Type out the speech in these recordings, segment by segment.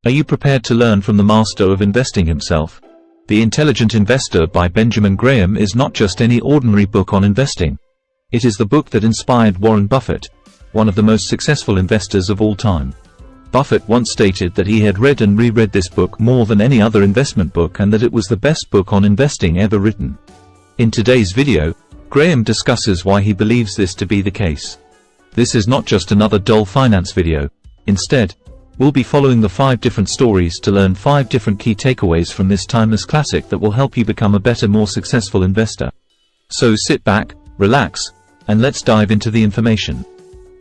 Are you prepared to learn from the master of investing himself? The Intelligent Investor by Benjamin Graham is not just any ordinary book on investing. It is the book that inspired Warren Buffett, one of the most successful investors of all time. Buffett once stated that he had read and reread this book more than any other investment book and that it was the best book on investing ever written. In today's video, Graham discusses why he believes this to be the case. This is not just another dull finance video. Instead, we'll be following the 5 different stories to learn 5 different key takeaways from this timeless classic that will help you become a better, more successful investor. So sit back, relax, and let's dive into the information.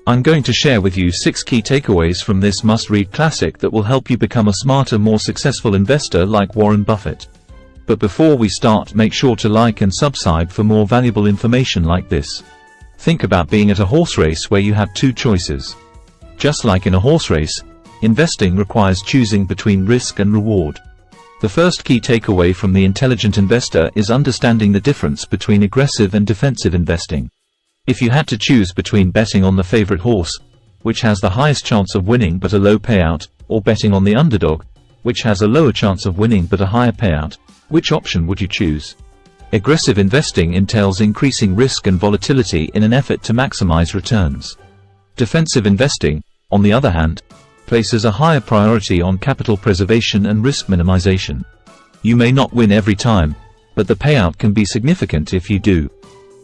I'm going to share with you 6 key takeaways from this must-read classic that will help you become a smarter, more successful investor like Warren Buffett. But before we start, make sure to like and subscribe for more valuable information like this. Think about being at a horse race where you have 2 choices. Just like in a horse race, investing requires choosing between risk and reward. The first key takeaway from the Intelligent Investor is understanding the difference between aggressive and defensive investing. If you had to choose between betting on the favorite horse, which has the highest chance of winning but a low payout, or betting on the underdog, which has a lower chance of winning but a higher payout, which option would you choose? Aggressive investing entails increasing risk and volatility in an effort to maximize returns. Defensive investing, on the other hand, places a higher priority on capital preservation and risk minimization. You may not win every time, but the payout can be significant if you do.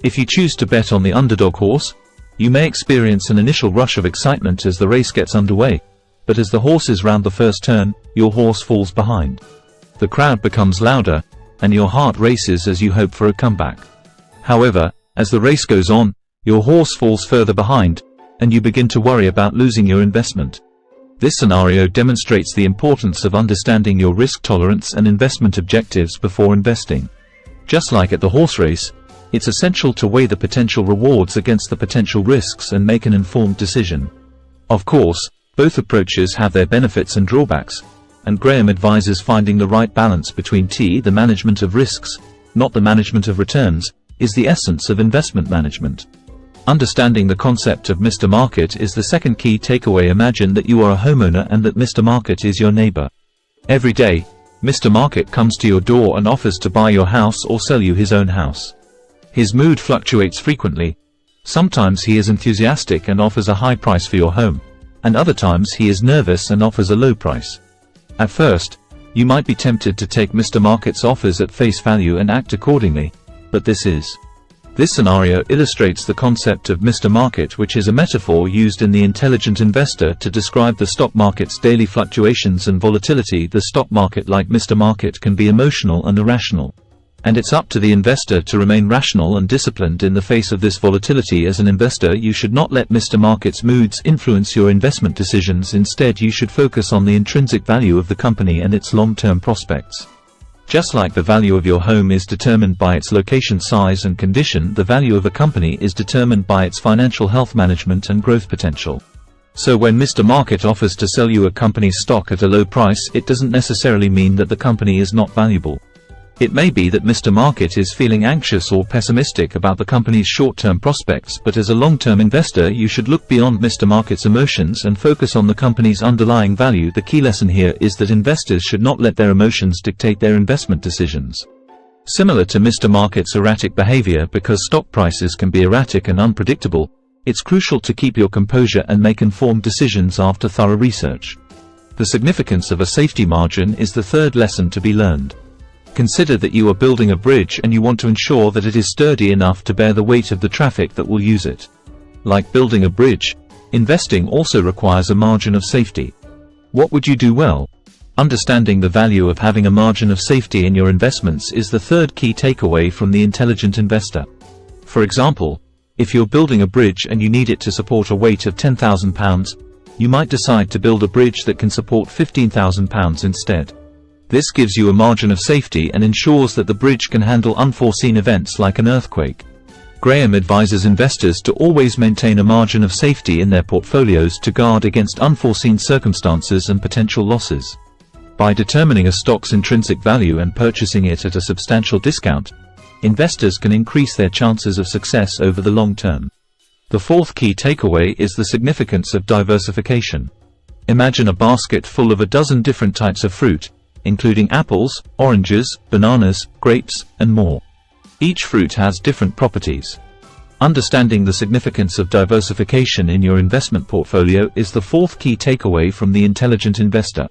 If you choose to bet on the underdog horse, you may experience an initial rush of excitement as the race gets underway, but as the horses round the first turn, your horse falls behind. The crowd becomes louder, and your heart races as you hope for a comeback. However, as the race goes on, your horse falls further behind, and you begin to worry about losing your investment. This scenario demonstrates the importance of understanding your risk tolerance and investment objectives before investing. Just like at the horse race, it's essential to weigh the potential rewards against the potential risks and make an informed decision. Of course, both approaches have their benefits and drawbacks, and Graham advises finding the right balance between the management of risks, not the management of returns, is the essence of investment management. Understanding the concept of Mr. Market is the second key takeaway. Imagine that you are a homeowner and that Mr. Market is your neighbor. Every day, Mr. Market comes to your door and offers to buy your house or sell you his own house. His mood fluctuates frequently. Sometimes he is enthusiastic and offers a high price for your home, and other times he is nervous and offers a low price. At first, you might be tempted to take Mr. Market's offers at face value and act accordingly, but this scenario illustrates the concept of Mr. Market, which is a metaphor used in The Intelligent Investor to describe the stock market's daily fluctuations and volatility. The stock market, like Mr. Market, can be emotional and irrational. And it's up to the investor to remain rational and disciplined in the face of this volatility. As an investor, you should not let Mr. Market's moods influence your investment decisions. Instead, you should focus on the intrinsic value of the company and its long-term prospects. Just like the value of your home is determined by its location, size and condition, the value of a company is determined by its financial health, management and growth potential. So when Mr. Market offers to sell you a company's stock at a low price, it doesn't necessarily mean that the company is not valuable. It may be that Mr. Market is feeling anxious or pessimistic about the company's short-term prospects, but as a long-term investor, you should look beyond Mr. Market's emotions and focus on the company's underlying value. The key lesson here is that investors should not let their emotions dictate their investment decisions. Similar to Mr. Market's erratic behavior, because stock prices can be erratic and unpredictable, it's crucial to keep your composure and make informed decisions after thorough research. The significance of a safety margin is the third lesson to be learned. Consider that you are building a bridge and you want to ensure that it is sturdy enough to bear the weight of the traffic that will use it. Like building a bridge, investing also requires a margin of safety. What would you do? Well, understanding the value of having a margin of safety in your investments is the third key takeaway from The Intelligent Investor. For example, if you're building a bridge and you need it to support a weight of £10,000, you might decide to build a bridge that can support £15,000 instead. This gives you a margin of safety and ensures that the bridge can handle unforeseen events like an earthquake. Graham advises investors to always maintain a margin of safety in their portfolios to guard against unforeseen circumstances and potential losses. By determining a stock's intrinsic value and purchasing it at a substantial discount, investors can increase their chances of success over the long term. The fourth key takeaway is the significance of diversification. Imagine a basket full of a dozen different types of fruit, including apples, oranges, bananas, grapes, and more. Each fruit has different properties. Understanding the significance of diversification in your investment portfolio is the fourth key takeaway from The Intelligent Investor.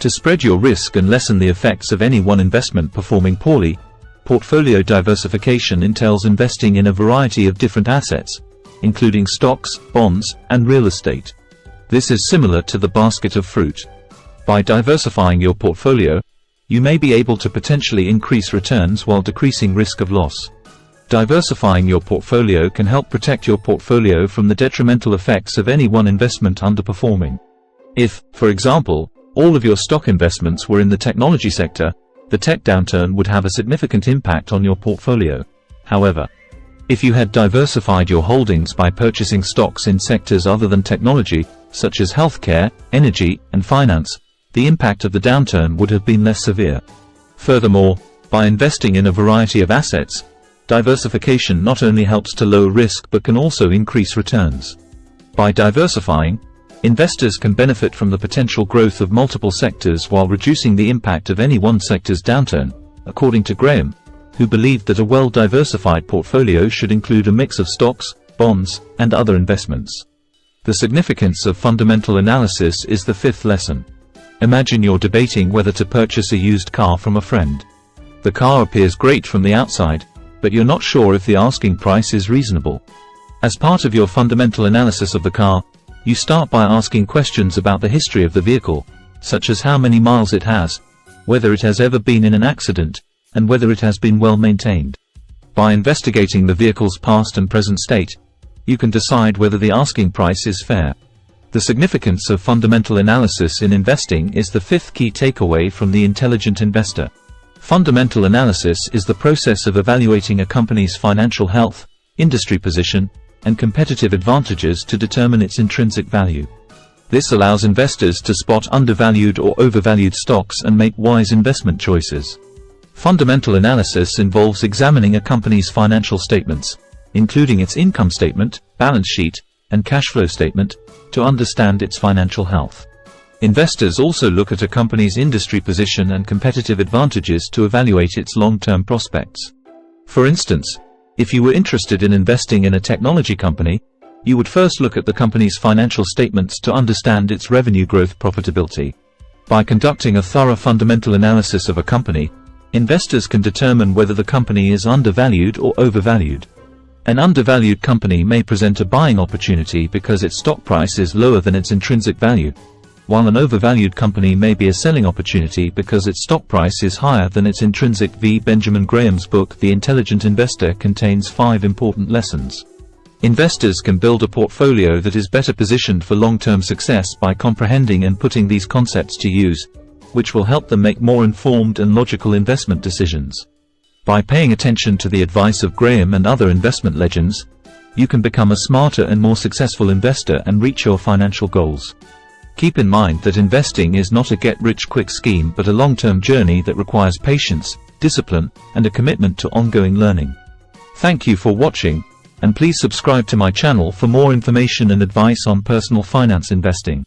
To spread your risk and lessen the effects of any one investment performing poorly, portfolio diversification entails investing in a variety of different assets, including stocks, bonds, and real estate. This is similar to the basket of fruit. By diversifying your portfolio, you may be able to potentially increase returns while decreasing risk of loss. Diversifying your portfolio can help protect your portfolio from the detrimental effects of any one investment underperforming. If, for example, all of your stock investments were in the technology sector, the tech downturn would have a significant impact on your portfolio. However, if you had diversified your holdings by purchasing stocks in sectors other than technology, such as healthcare, energy, and finance, the impact of the downturn would have been less severe. Furthermore, by investing in a variety of assets, diversification not only helps to lower risk but can also increase returns. By diversifying, investors can benefit from the potential growth of multiple sectors while reducing the impact of any one sector's downturn, according to Graham, who believed that a well-diversified portfolio should include a mix of stocks, bonds, and other investments. The significance of fundamental analysis is the fifth lesson. Imagine you're debating whether to purchase a used car from a friend. The car appears great from the outside, but you're not sure if the asking price is reasonable. As part of your fundamental analysis of the car, you start by asking questions about the history of the vehicle, such as how many miles it has, whether it has ever been in an accident, and whether it has been well maintained. By investigating the vehicle's past and present state, you can decide whether the asking price is fair. The significance of fundamental analysis in investing is the fifth key takeaway from The Intelligent Investor. Fundamental analysis is the process of evaluating a company's financial health, industry position, and competitive advantages to determine its intrinsic value. This allows investors to spot undervalued or overvalued stocks and make wise investment choices. Fundamental analysis involves examining a company's financial statements, including its income statement, balance sheet, and cash flow statement, to understand its financial health. Investors also look at a company's industry position and competitive advantages to evaluate its long-term prospects. For instance, if you were interested in investing in a technology company, you would first look at the company's financial statements to understand its revenue growth profitability. By conducting a thorough fundamental analysis of a company, investors can determine whether the company is undervalued or overvalued. An undervalued company may present a buying opportunity because its stock price is lower than its intrinsic value, while an overvalued company may be a selling opportunity because its stock price is higher than its intrinsic value. Benjamin Graham's book The Intelligent Investor contains 5 important lessons. Investors can build a portfolio that is better positioned for long-term success by comprehending and putting these concepts to use, which will help them make more informed and logical investment decisions. By paying attention to the advice of Graham and other investment legends, you can become a smarter and more successful investor and reach your financial goals. Keep in mind that investing is not a get-rich-quick scheme but a long-term journey that requires patience, discipline, and a commitment to ongoing learning. Thank you for watching, and please subscribe to my channel for more information and advice on personal finance investing.